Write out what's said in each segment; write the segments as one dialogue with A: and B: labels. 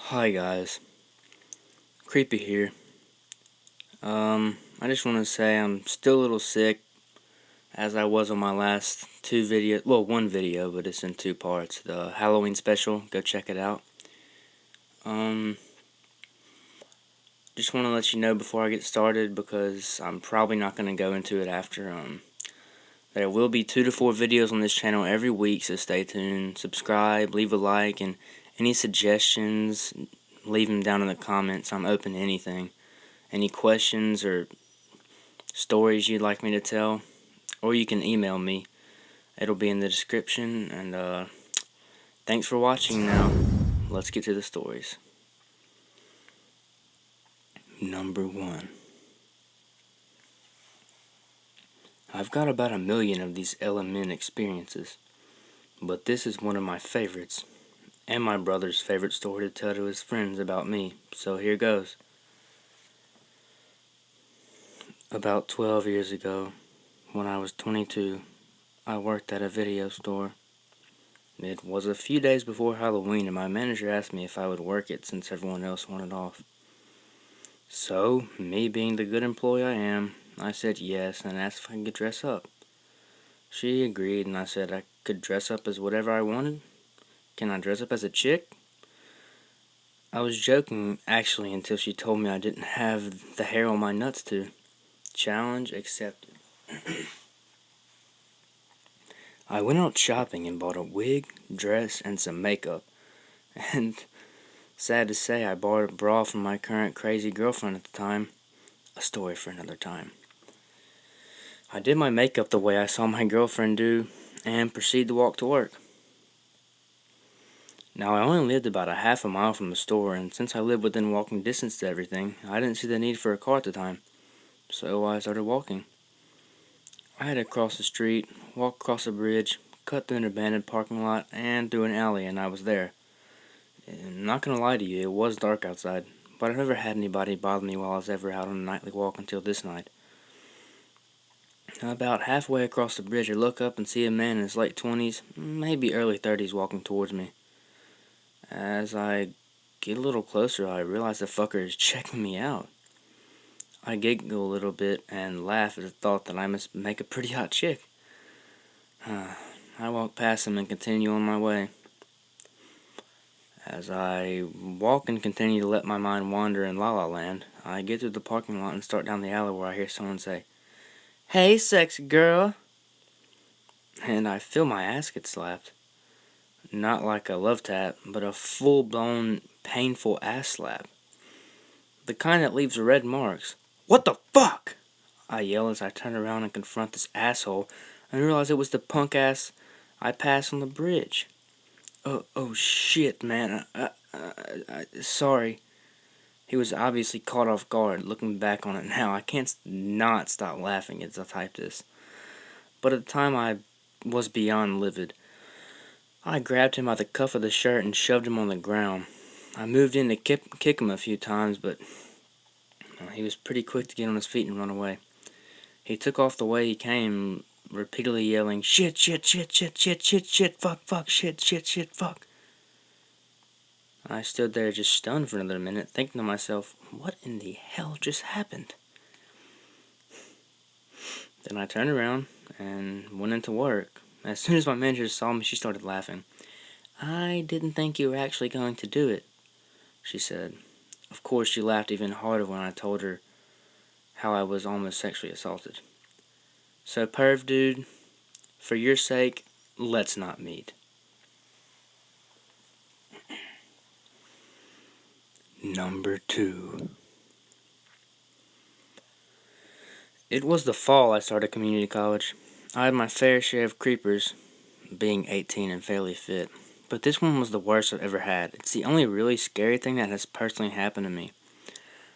A: Hi guys, Creepy here. I just want to say I'm still a little sick, as I was on my last two videos. Well, one video, but it's in two parts. The Halloween special, go check it out. Um, just want to let you know before I get started, because I'm probably not going to go into it after. There will be 2 to 4 videos on this channel every week, so stay tuned. Subscribe, leave a like, and any suggestions, leave them down in the comments. I'm open to anything. Any questions or stories you'd like me to tell, or you can email me. It'll be in the description, and thanks for watching. Now let's get to the stories. Number 1. I've got about 1,000,000 of these LMN experiences, but this is one of my favorites, and my brother's favorite story to tell to his friends about me, so here goes. About 12 years ago, when I was 22, I worked at a video store. It was a few days before Halloween, and my manager asked me if I would work it since everyone else wanted off. So, me being the good employee I am, I said yes and asked if I could dress up. She agreed, and I said I could dress up as whatever I wanted. Can I dress up as a chick? I was joking, actually, until she told me I didn't have the hair on my nuts to. Challenge accepted. I went out shopping and bought a wig, dress, and some makeup. And sad to say, I bought a bra from my current crazy girlfriend at the time. A story for another time. I did my makeup the way I saw my girlfriend do, and proceeded to walk to work. Now, I only lived about a half a mile from the store, and since I lived within walking distance to everything, I didn't see the need for a car at the time. So I started walking. I had to cross the street, walk across a bridge, cut through an abandoned parking lot, and through an alley, and I was there. I'm not gonna lie to you, it was dark outside, but I've never had anybody bother me while I was ever out on a nightly walk until this night. About halfway across the bridge, I look up and see a man in his late 20s, maybe early 30s, walking towards me. As I get a little closer, I realize the fucker is checking me out. I giggle a little bit and laugh at the thought that I must make a pretty hot chick. I walk past him and continue on my way. As I walk and continue to let my mind wander in La La Land, I get to the parking lot and start down the alley where I hear someone say, "Hey, sexy girl!" And I feel my ass get slapped. Not like a love tap, but a full-blown, painful ass slap. The kind that leaves red marks. "What the fuck?" I yell as I turn around and confront this asshole and realize it was the punk ass I passed on the bridge. Oh shit, man. Sorry. He was obviously caught off guard. Looking back on it now, I can't not stop laughing as I type this. But at the time, I was beyond livid. I grabbed him by the cuff of the shirt and shoved him on the ground. I moved in to kick him a few times, but he was pretty quick to get on his feet and run away. He took off the way he came, repeatedly yelling, "Shit, shit, shit, shit, shit, shit, shit, fuck, fuck, shit, shit, shit, fuck." I stood there just stunned for another minute, thinking to myself, what in the hell just happened? Then I turned around and went into work. As soon as my manager saw me, she started laughing. "I didn't think you were actually going to do it," she said. Of course, she laughed even harder when I told her how I was almost sexually assaulted. So, perv dude, for your sake, let's not meet. Number 2. It was the fall I started community college. I had my fair share of creepers, being 18 and fairly fit. But this one was the worst I've ever had. It's the only really scary thing that has personally happened to me.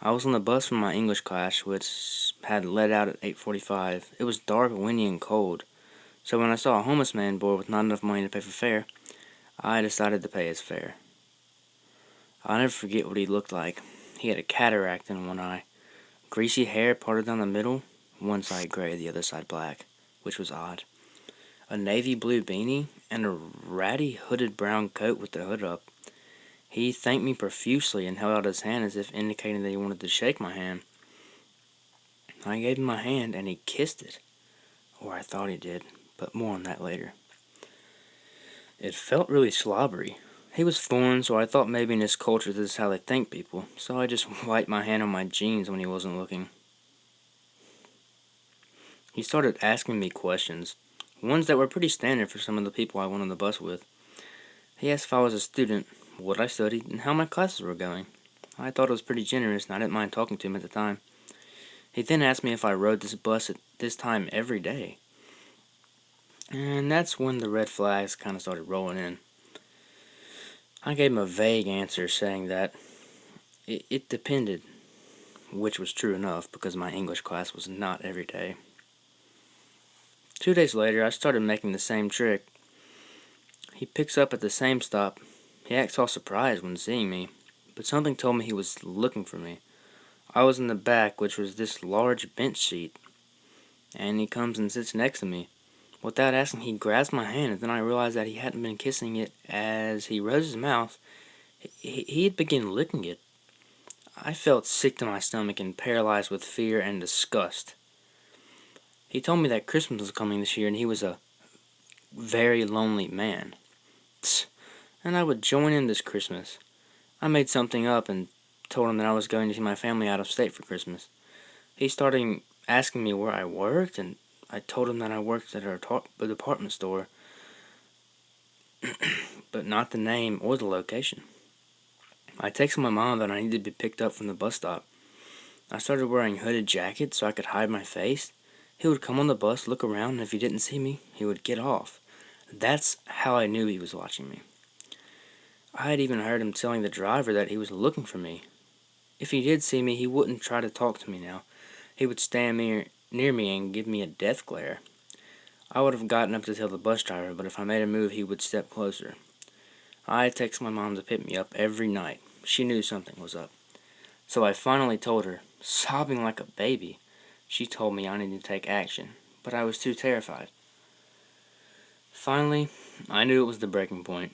A: I was on the bus from my English class, which had let out at 8:45. It was dark, windy, and cold. So when I saw a homeless man bored with not enough money to pay for fare, I decided to pay his fare. I'll never forget what he looked like. He had a cataract in one eye, greasy hair parted down the middle, one side gray, the other side black, which was odd. A navy blue beanie, and a ratty hooded brown coat with the hood up. He thanked me profusely and held out his hand as if indicating that he wanted to shake my hand. I gave him my hand and he kissed it. Or I thought he did, but more on that later. It felt really slobbery. He was foreign, so I thought maybe in his culture this is how they thank people, so I just wiped my hand on my jeans when he wasn't looking. He started asking me questions, ones that were pretty standard for some of the people I went on the bus with. He asked if I was a student, what I studied, and how my classes were going. I thought it was pretty generous, and I didn't mind talking to him at the time. He then asked me if I rode this bus at this time every day. And that's when the red flags kind of started rolling in. I gave him a vague answer saying that it depended, which was true enough because my English class was not every day. 2 days later, I started making the same trick. He picks up at the same stop. He acts all surprised when seeing me, but something told me he was looking for me. I was in the back, which was this large bench seat, and he comes and sits next to me. Without asking, he grabs my hand, and then I realized that he hadn't been kissing it. As he rose his mouth, he had begun licking it. I felt sick to my stomach and paralyzed with fear and disgust. He told me that Christmas was coming this year and he was a very lonely man. Psst. And I would join him this Christmas. I made something up and told him that I was going to see my family out of state for Christmas. He started asking me where I worked, and I told him that I worked at a department store, but not the name or the location. I texted my mom that I needed to be picked up from the bus stop. I started wearing hooded jackets so I could hide my face. He would come on the bus, look around, and if he didn't see me, he would get off. That's how I knew he was watching me. I had even heard him telling the driver that he was looking for me. If he did see me, he wouldn't try to talk to me now. He would stand near me and give me a death glare. I would have gotten up to tell the bus driver, but if I made a move, he would step closer. I texted my mom to pick me up every night. She knew something was up. So I finally told her, sobbing like a baby. She told me I needed to take action, but I was too terrified. Finally, I knew it was the breaking point.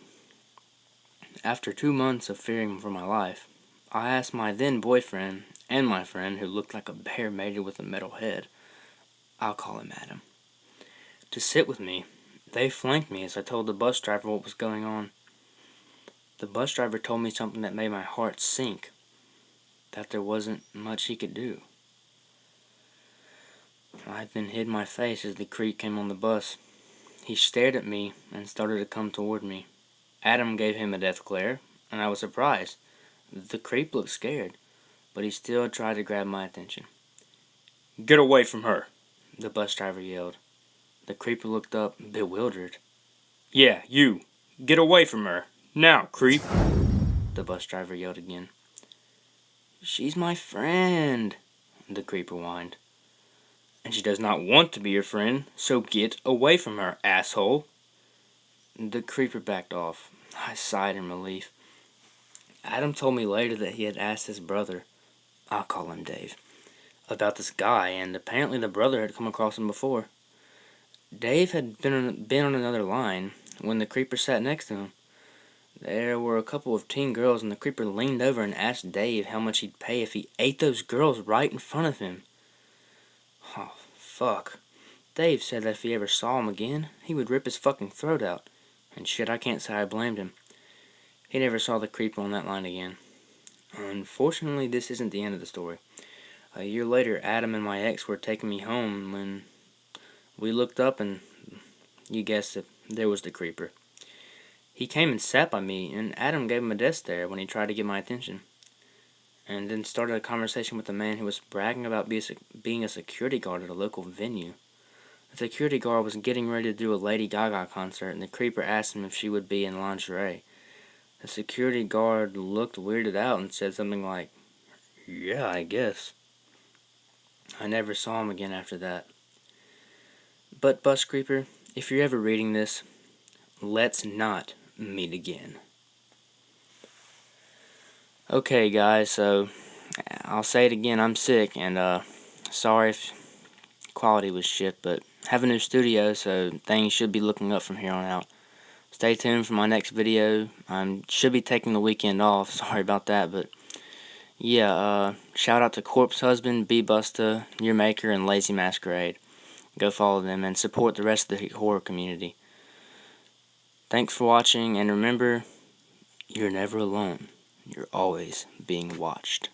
A: After 2 months of fearing for my life, I asked my then boyfriend and my friend, who looked like a bear mated with a metal head, I'll call him Adam, to sit with me. They flanked me as I told the bus driver what was going on. The bus driver told me something that made my heart sink, that there wasn't much he could do. I then hid my face as the creep came on the bus. He stared at me and started to come toward me. Adam gave him a death glare, and I was surprised. The creep looked scared, but he still tried to grab my attention. "Get away from her," the bus driver yelled. The creeper looked up, bewildered. "Yeah, you. Get away from her. Now, creep," the bus driver yelled again. "She's my friend," the creeper whined. "And she does not want to be your friend, so get away from her, asshole." The creeper backed off. I sighed in relief. Adam told me later that he had asked his brother, I'll call him Dave, about this guy, and apparently the brother had come across him before. Dave had been on another line when the creeper sat next to him. There were a couple of teen girls, and the creeper leaned over and asked Dave how much he'd pay if he ate those girls right in front of him. Oh, fuck. Dave said that if he ever saw him again, he would rip his fucking throat out. And shit, I can't say I blamed him. He never saw the creeper on that line again. Unfortunately, this isn't the end of the story. A year later, Adam and my ex were taking me home when we looked up and, you guessed it, there was the creeper. He came and sat by me, and Adam gave him a death stare when he tried to get my attention. And then started a conversation with a man who was bragging about being a security guard at a local venue. The security guard was getting ready to do a Lady Gaga concert, and the creeper asked him if she would be in lingerie. The security guard looked weirded out and said something like, "Yeah, I guess." I never saw him again after that. But, Bus Creeper, if you're ever reading this, let's not meet again. Okay, guys, so I'll say it again, I'm sick, and sorry if quality was shit, but have a new studio, so things should be looking up from here on out. Stay tuned for my next video. I should be taking the weekend off. Sorry about that, but yeah, shout out to Corpse Husband, B-Busta, Your Maker, and Lazy Masquerade. Go follow them and support the rest of the horror community. Thanks for watching, and remember, you're never alone. You're always being watched.